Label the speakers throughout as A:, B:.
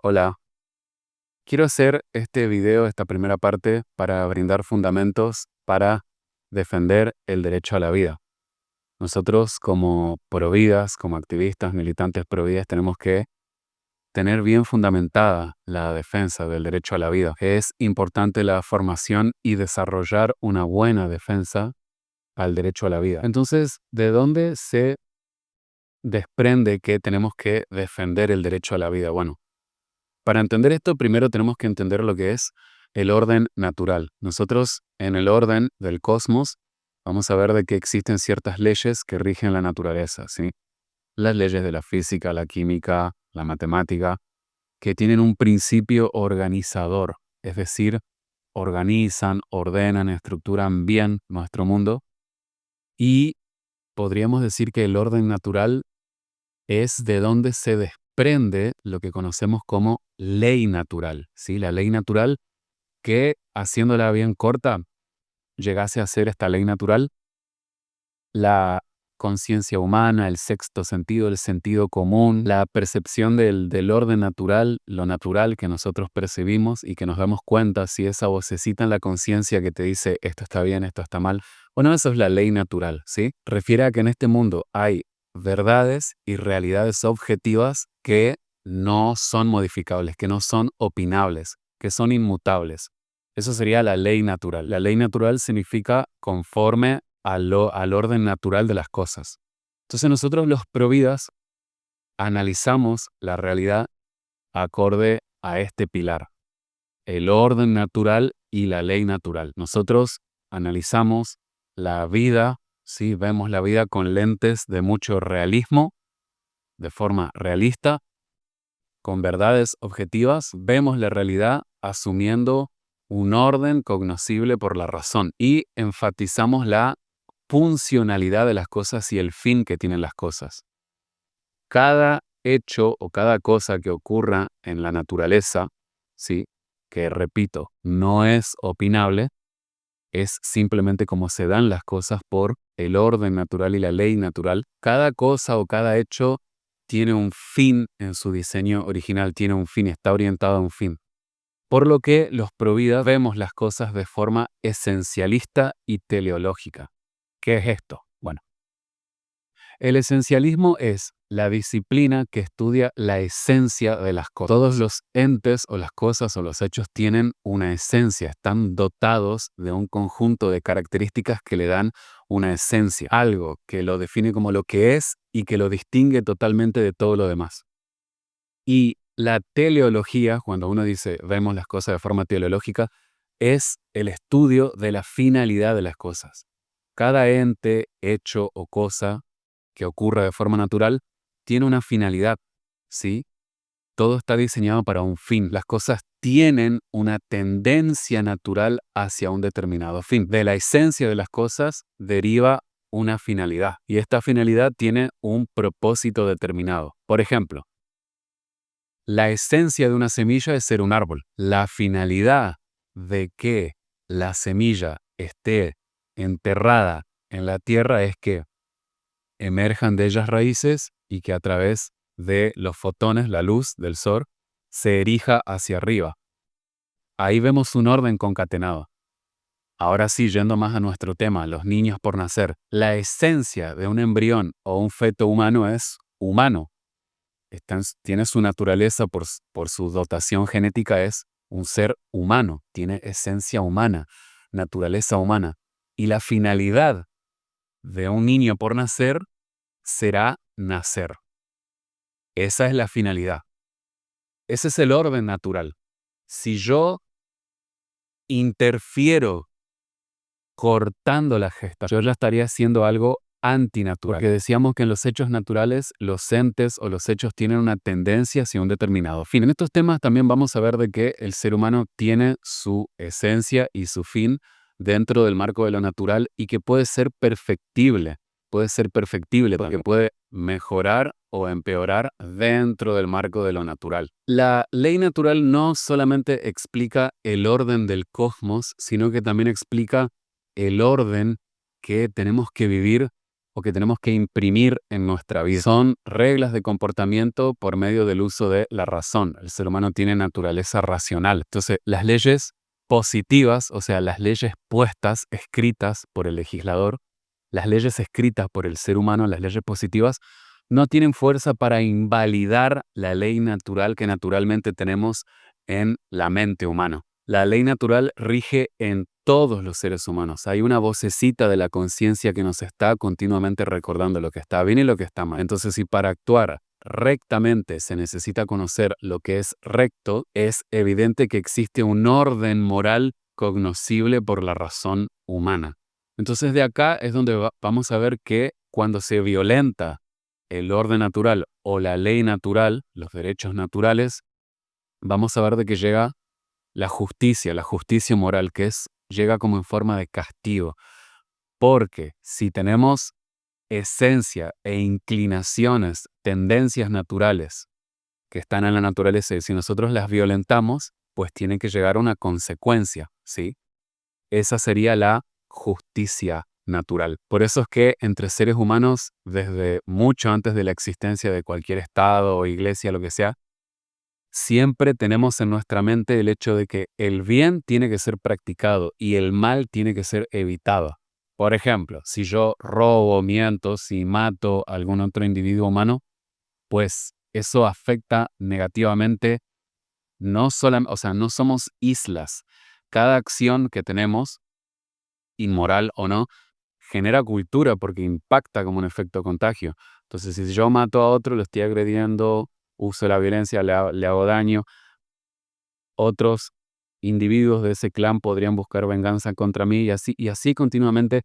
A: Hola, quiero hacer este video, esta primera parte, para brindar fundamentos para defender el derecho a la vida. Nosotros como providas, como activistas, militantes providas, tenemos que tener bien fundamentada la defensa del derecho a la vida. Es importante la formación y desarrollar una buena defensa al derecho a la vida. Entonces, ¿de dónde se desprende que tenemos que defender el derecho a la vida? Bueno, para entender esto, primero tenemos que entender lo que es el orden natural. Nosotros, en el orden del cosmos, vamos a ver de que existen ciertas leyes que rigen la naturaleza, ¿sí? Las leyes de la física, la química, la matemática, que tienen un principio organizador, es decir, organizan, ordenan, estructuran bien nuestro mundo y podríamos decir que el orden natural es de donde se desprende lo que conocemos como ley natural, ¿sí? La ley natural que, haciéndola bien corta, llegase a ser esta ley natural la conciencia humana, el sexto sentido, el sentido común, la percepción del orden natural, lo natural que nosotros percibimos y que nos damos cuenta si esa vocecita en la conciencia que te dice esto está bien, esto está mal. Bueno, eso es la ley natural, ¿sí? Refiere a que en este mundo hay verdades y realidades objetivas que no son modificables, que no son opinables, que son inmutables. Eso sería la ley natural. La ley natural significa conforme al orden natural de las cosas. Entonces nosotros los providas analizamos la realidad acorde a este pilar, el orden natural y la ley natural. Nosotros analizamos la vida, ¿sí? Vemos la vida con lentes de mucho realismo, de forma realista, con verdades objetivas, vemos la realidad asumiendo un orden cognoscible por la razón y enfatizamos la funcionalidad de las cosas y el fin que tienen las cosas. Cada hecho o cada cosa que ocurra en la naturaleza, ¿sí? Que repito, no es opinable, es simplemente como se dan las cosas por el orden natural y la ley natural. Cada cosa o cada hecho tiene un fin en su diseño original, tiene un fin, está orientado a un fin. Por lo que los providas vemos las cosas de forma esencialista y teleológica. ¿Qué es esto? Bueno, el esencialismo es la disciplina que estudia la esencia de las cosas. Todos los entes o las cosas o los hechos tienen una esencia, están dotados de un conjunto de características que le dan una esencia, algo que lo define como lo que es y que lo distingue totalmente de todo lo demás. Y la teleología, cuando uno dice vemos las cosas de forma teleológica, es el estudio de la finalidad de las cosas. Cada ente, hecho o cosa que ocurra de forma natural tiene una finalidad, ¿sí? Todo está diseñado para un fin. Las cosas tienen una tendencia natural hacia un determinado fin. De la esencia de las cosas deriva una finalidad y esta finalidad tiene un propósito determinado. Por ejemplo, la esencia de una semilla es ser un árbol. La finalidad de que la semilla esté enterrada en la tierra es que emerjan de ellas raíces y que a través de los fotones, la luz del sol, se erija hacia arriba. Ahí vemos un orden concatenado. Ahora sí, yendo más a nuestro tema, los niños por nacer. La esencia de un embrión o un feto humano es humano. Tiene su naturaleza por su dotación genética, es un ser humano, tiene esencia humana, naturaleza humana. Y la finalidad de un niño por nacer será nacer. Esa es la finalidad. Ese es el orden natural. Si yo interfiero cortando la gestación, yo ya estaría haciendo algo antinatural. Porque decíamos que en los hechos naturales, los entes o los hechos tienen una tendencia hacia un determinado fin. En estos temas también vamos a ver de que el ser humano tiene su esencia y su fin dentro del marco de lo natural y que puede ser perfectible. Puede ser perfectible porque puede mejorar o empeorar dentro del marco de lo natural. La ley natural no solamente explica el orden del cosmos, sino que también explica el orden que tenemos que vivir o que tenemos que imprimir en nuestra vida. Son reglas de comportamiento por medio del uso de la razón. El ser humano tiene naturaleza racional. Entonces, las leyes positivas, o sea, las leyes puestas, escritas por el legislador, las leyes escritas por el ser humano, las leyes positivas, no tienen fuerza para invalidar la ley natural que naturalmente tenemos en la mente humana. La ley natural rige en todos los seres humanos. Hay una vocecita de la conciencia que nos está continuamente recordando lo que está bien y lo que está mal. Entonces, si para actuar rectamente se necesita conocer lo que es recto, es evidente que existe un orden moral cognoscible por la razón humana. Entonces, de acá es donde vamos a ver que cuando se violenta el orden natural o la ley natural, los derechos naturales, vamos a ver de que llega la justicia moral, llega como en forma de castigo. Porque si tenemos esencia e inclinaciones, tendencias naturales que están en la naturaleza y si nosotros las violentamos, pues tiene que llegar a una consecuencia, ¿sí? Esa sería la justicia natural. Por eso es que entre seres humanos, desde mucho antes de la existencia de cualquier estado o iglesia, lo que sea, siempre tenemos en nuestra mente el hecho de que el bien tiene que ser practicado y el mal tiene que ser evitado. Por ejemplo, si yo robo, miento, si mato a algún otro individuo humano, pues eso afecta negativamente, o sea, no somos islas. Cada acción que tenemos, inmoral o no, genera cultura porque impacta como un efecto contagio. Entonces, si yo mato a otro, lo estoy agrediendo, uso la violencia, le hago daño, otros individuos de ese clan podrían buscar venganza contra mí y así continuamente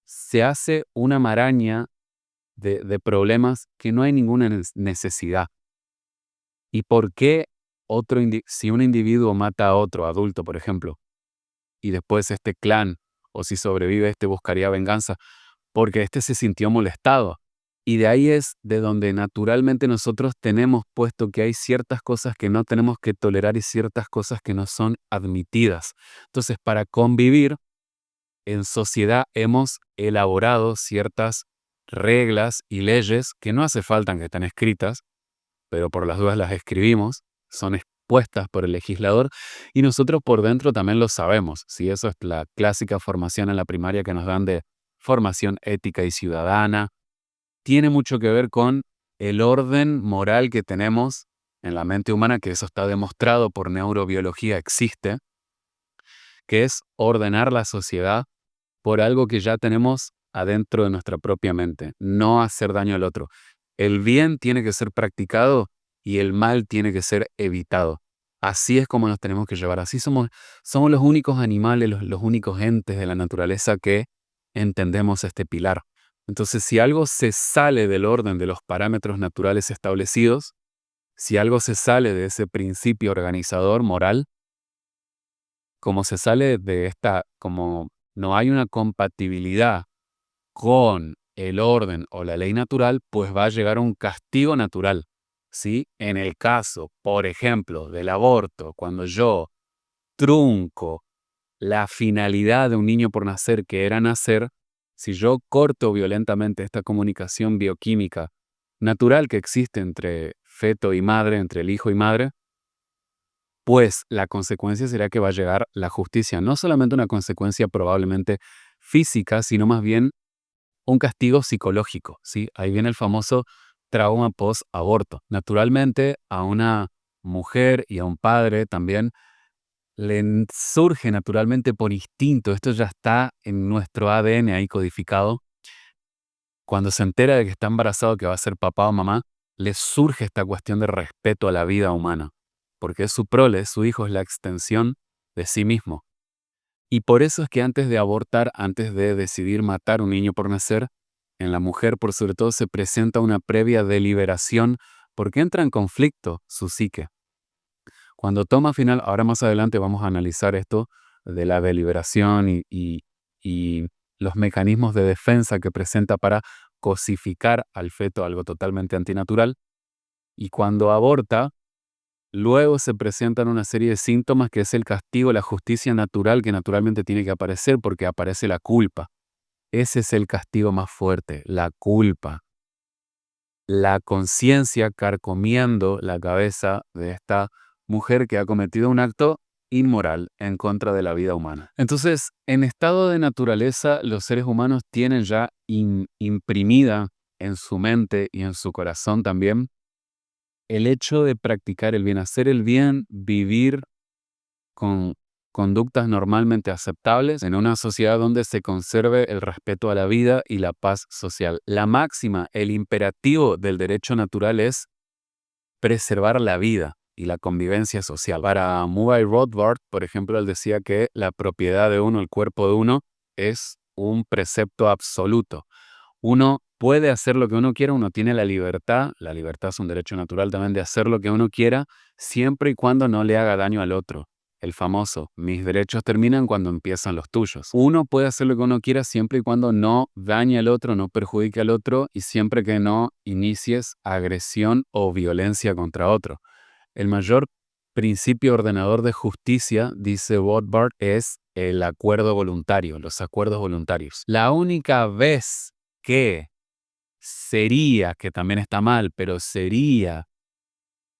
A: se hace una maraña de problemas que no hay ninguna necesidad. ¿Y por qué si un individuo mata a otro adulto, por ejemplo, y después este clan, o si sobrevive, buscaría venganza? Porque se sintió molestado. Y de ahí es de donde naturalmente nosotros tenemos puesto que hay ciertas cosas que no tenemos que tolerar y ciertas cosas que no son admitidas. Entonces, para convivir en sociedad hemos elaborado ciertas reglas y leyes que no hace falta que estén escritas, pero por las dudas las escribimos, son expuestas por el legislador y nosotros por dentro también lo sabemos. ¿Sí? Eso es la clásica formación en la primaria que nos dan de formación ética y ciudadana. Tiene mucho que ver con el orden moral que tenemos en la mente humana, que eso está demostrado por neurobiología, existe, que es ordenar la sociedad por algo que ya tenemos adentro de nuestra propia mente, no hacer daño al otro. El bien tiene que ser practicado y el mal tiene que ser evitado. Así es como nos tenemos que llevar. Así somos los únicos animales, los únicos entes de la naturaleza que entendemos este pilar. Entonces, si algo se sale del orden de los parámetros naturales establecidos, si algo se sale de ese principio organizador moral, como se sale de como no hay una compatibilidad con el orden o la ley natural, pues va a llegar un castigo natural, ¿sí? En el caso, por ejemplo, del aborto, cuando yo trunco la finalidad de un niño por nacer, que era nacer, si yo corto violentamente esta comunicación bioquímica natural que existe entre feto y madre, entre el hijo y madre, pues la consecuencia será que va a llegar la justicia. No solamente una consecuencia probablemente física, sino más bien un castigo psicológico, ¿sí? Ahí viene el famoso trauma post-aborto. Naturalmente, a una mujer y a un padre también surge naturalmente por instinto, esto ya está en nuestro ADN ahí codificado. Cuando se entera de que está embarazado, que va a ser papá o mamá, le surge esta cuestión de respeto a la vida humana, porque es su prole, su hijo es la extensión de sí mismo. Y por eso es que antes de abortar, antes de decidir matar a un niño por nacer, en la mujer por sobre todo se presenta una previa deliberación porque entra en conflicto su psique. Cuando toma final, ahora más adelante vamos a analizar esto de la deliberación y los mecanismos de defensa que presenta para cosificar al feto, algo totalmente antinatural. Y cuando aborta, luego se presentan una serie de síntomas que es el castigo, la justicia natural que naturalmente tiene que aparecer porque aparece la culpa. Ese es el castigo más fuerte, la culpa. La conciencia carcomiendo la cabeza de esta mujer que ha cometido un acto inmoral en contra de la vida humana. Entonces, en estado de naturaleza, los seres humanos tienen ya imprimida en su mente y en su corazón también el hecho de practicar el bien, hacer el bien, vivir con conductas normalmente aceptables en una sociedad donde se conserve el respeto a la vida y la paz social. La máxima, el imperativo del derecho natural es preservar la vida y la convivencia social. Para Murray Rothbard, por ejemplo, él decía que la propiedad de uno, el cuerpo de uno, es un precepto absoluto. Uno puede hacer lo que uno quiera, uno tiene la libertad es un derecho natural también de hacer lo que uno quiera, siempre y cuando no le haga daño al otro. El famoso, mis derechos terminan cuando empiezan los tuyos. Uno puede hacer lo que uno quiera siempre y cuando no dañe al otro, no perjudique al otro y siempre que no inicies agresión o violencia contra otro. El mayor principio ordenador de justicia, dice Rothbard, es el acuerdo voluntario, los acuerdos voluntarios. La única vez que sería, que también está mal, pero sería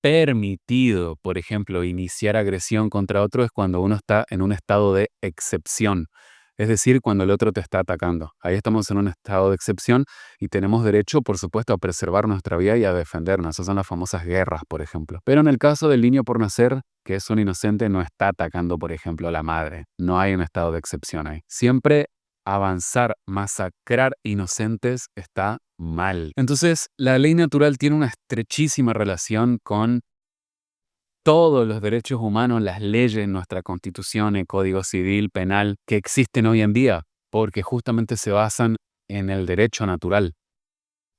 A: permitido, por ejemplo, iniciar agresión contra otro es cuando uno está en un estado de excepción. Es decir, cuando el otro te está atacando. Ahí estamos en un estado de excepción y tenemos derecho, por supuesto, a preservar nuestra vida y a defendernos. Esas son las famosas guerras, por ejemplo. Pero en el caso del niño por nacer, que es un inocente, no está atacando, por ejemplo, a la madre. No hay un estado de excepción ahí. Siempre avanzar, masacrar inocentes está mal. Entonces, la ley natural tiene una estrechísima relación con todos los derechos humanos, las leyes, nuestra constitución, el código civil, penal, que existen hoy en día, porque justamente se basan en el derecho natural.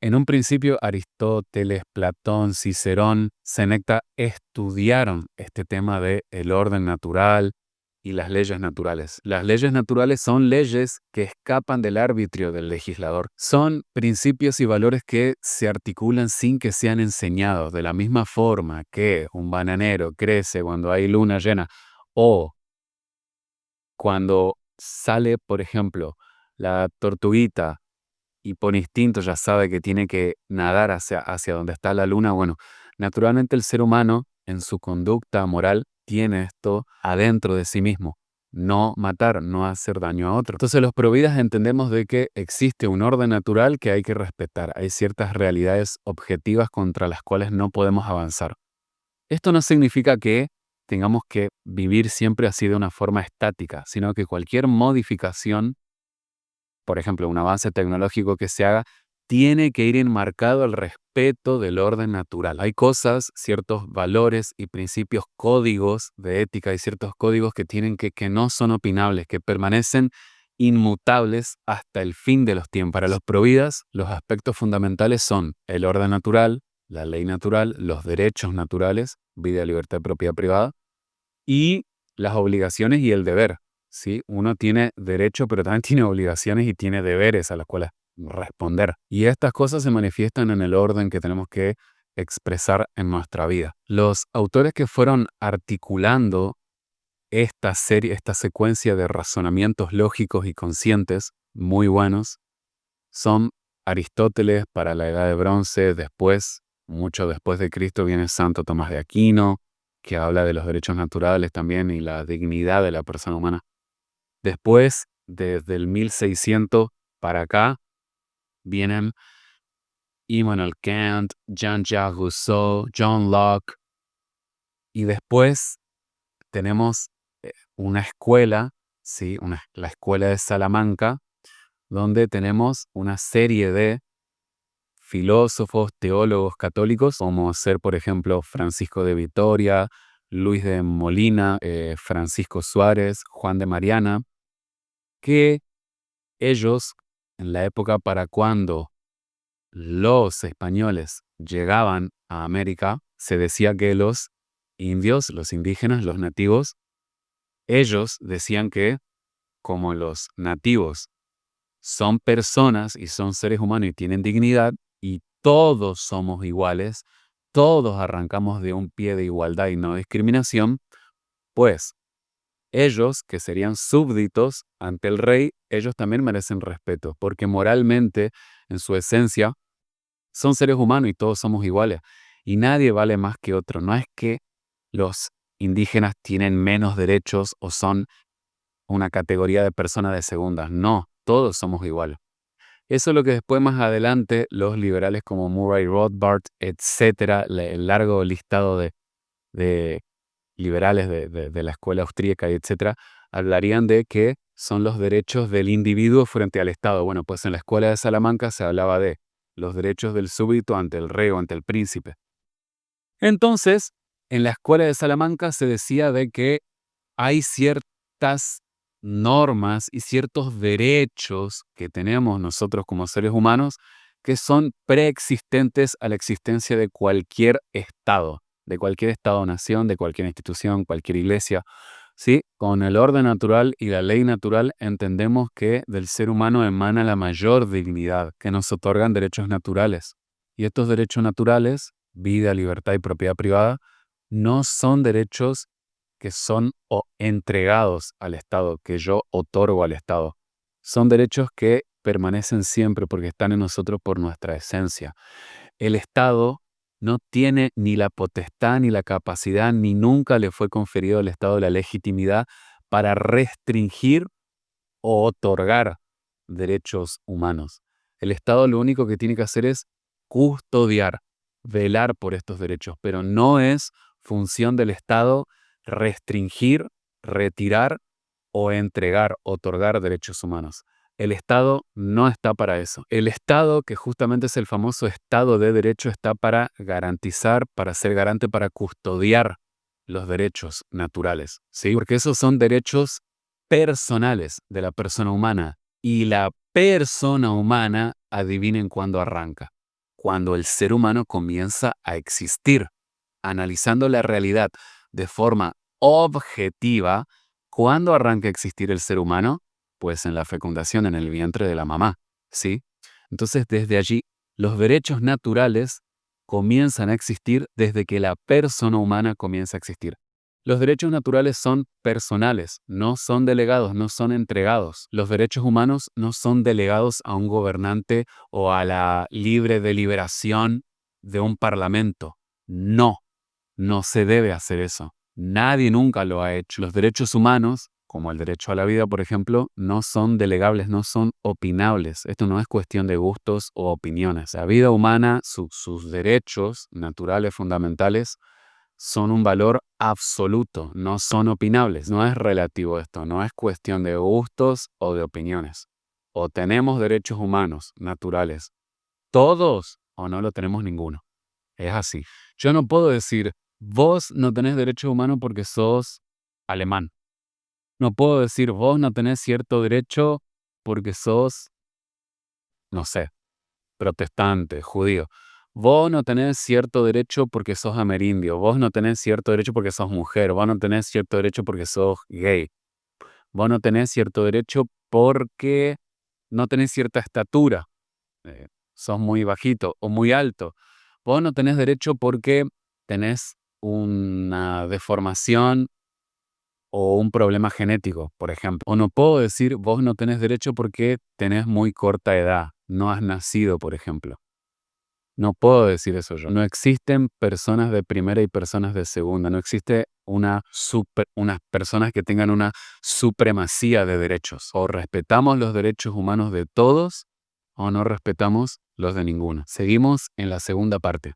A: En un principio, Aristóteles, Platón, Cicerón, Séneca estudiaron este tema de el orden natural y las leyes naturales. Las leyes naturales son leyes que escapan del arbitrio del legislador. Son principios y valores que se articulan sin que sean enseñados, de la misma forma que un bananero crece cuando hay luna llena o cuando sale, por ejemplo, la tortuguita y por instinto ya sabe que tiene que nadar hacia donde está la luna. Bueno, naturalmente el ser humano en su conducta moral tiene esto adentro de sí mismo. No matar, no hacer daño a otro. Entonces los providas entendemos de que existe un orden natural que hay que respetar. Hay ciertas realidades objetivas contra las cuales no podemos avanzar. Esto no significa que tengamos que vivir siempre así de una forma estática, sino que cualquier modificación, por ejemplo, un avance tecnológico que se haga, tiene que ir enmarcado al respeto del orden natural. Hay cosas, ciertos valores y principios, códigos de ética y ciertos códigos que no son opinables, que permanecen inmutables hasta el fin de los tiempos. Para los providas, los aspectos fundamentales son el orden natural, la ley natural, los derechos naturales, vida, libertad, propiedad privada, y las obligaciones y el deber. ¿Sí? Uno tiene derecho, pero también tiene obligaciones y tiene deberes a los cuales responder. Y estas cosas se manifiestan en el orden que tenemos que expresar en nuestra vida. Los autores que fueron articulando esta serie, esta secuencia de razonamientos lógicos y conscientes, muy buenos, son Aristóteles para la Edad de Bronce, después, mucho después de Cristo, viene Santo Tomás de Aquino, que habla de los derechos naturales también y la dignidad de la persona humana. Después, desde el 1600 para acá, vienen Immanuel Kant, Jean-Jacques Rousseau, John Locke, y después tenemos una escuela, ¿sí? La escuela de Salamanca, donde tenemos una serie de filósofos, teólogos católicos, como ser, por ejemplo, Francisco de Vitoria, Luis de Molina, Francisco Suárez, Juan de Mariana, que ellos, en la época para cuando los españoles llegaban a América, se decía que los indios, los indígenas, los nativos, ellos decían que como los nativos son personas y son seres humanos y tienen dignidad y todos somos iguales, todos arrancamos de un pie de igualdad y no discriminación, pues ellos, que serían súbditos ante el rey, ellos también merecen respeto, porque moralmente, en su esencia, son seres humanos y todos somos iguales. Y nadie vale más que otro. No es que los indígenas tienen menos derechos o son una categoría de personas de segunda. No, todos somos iguales. Eso es lo que después más adelante los liberales como Murray Rothbard, etcétera, el largo listado de liberales de la escuela austríaca, y etcétera, hablarían de que son los derechos del individuo frente al Estado. Bueno, pues en la escuela de Salamanca se hablaba de los derechos del súbdito ante el rey o ante el príncipe. Entonces, en la escuela de Salamanca se decía de que hay ciertas normas y ciertos derechos que tenemos nosotros como seres humanos que son preexistentes a la existencia de cualquier Estado-nación, de cualquier institución, cualquier iglesia. ¿Sí? Con el orden natural y la ley natural entendemos que del ser humano emana la mayor dignidad, que nos otorgan derechos naturales. Y estos derechos naturales, vida, libertad y propiedad privada, no son derechos que son entregados al Estado, que yo otorgo al Estado. Son derechos que permanecen siempre porque están en nosotros por nuestra esencia. El Estado no tiene ni la potestad, ni la capacidad, ni nunca le fue conferido al Estado la legitimidad para restringir o otorgar derechos humanos. El Estado lo único que tiene que hacer es custodiar, velar por estos derechos, pero no es función del Estado restringir, retirar o entregar, otorgar derechos humanos. El Estado no está para eso. El Estado, que justamente es el famoso Estado de Derecho, está para garantizar, para ser garante, para custodiar los derechos naturales, ¿sí? Porque esos son derechos personales de la persona humana. Y la persona humana, adivinen cuándo arranca. Cuando el ser humano comienza a existir. Analizando la realidad de forma objetiva, ¿cuándo arranca a existir el ser humano? Pues en la fecundación, en el vientre de la mamá, ¿sí? Entonces, desde allí, los derechos naturales comienzan a existir desde que la persona humana comienza a existir. Los derechos naturales son personales, no son delegados, no son entregados. Los derechos humanos no son delegados a un gobernante o a la libre deliberación de un parlamento. No, no se debe hacer eso. Nadie nunca lo ha hecho. Los derechos humanos, como el derecho a la vida, por ejemplo, no son delegables, no son opinables. Esto no es cuestión de gustos o opiniones. La vida humana, sus derechos naturales fundamentales, son un valor absoluto, no son opinables. No es relativo esto, no es cuestión de gustos o de opiniones. O tenemos derechos humanos naturales, todos, o no lo tenemos ninguno. Es así. Yo no puedo decir, vos no tenés derechos humanos porque sos alemán. No puedo decir, vos no tenés cierto derecho porque sos, no sé, protestante, judío. Vos no tenés cierto derecho porque sos amerindio. Vos no tenés cierto derecho porque sos mujer. Vos no tenés cierto derecho porque sos gay. Vos no tenés cierto derecho porque no tenés cierta estatura. Sos muy bajito o muy alto. Vos no tenés derecho porque tenés una deformación o un problema genético, por ejemplo. O no puedo decir, vos no tenés derecho porque tenés muy corta edad, no has nacido, por ejemplo. No puedo decir eso yo. No existen personas de primera y personas de segunda. No existe unas personas que tengan una supremacía de derechos. O respetamos los derechos humanos de todos o no respetamos los de ninguno. Seguimos en la segunda parte.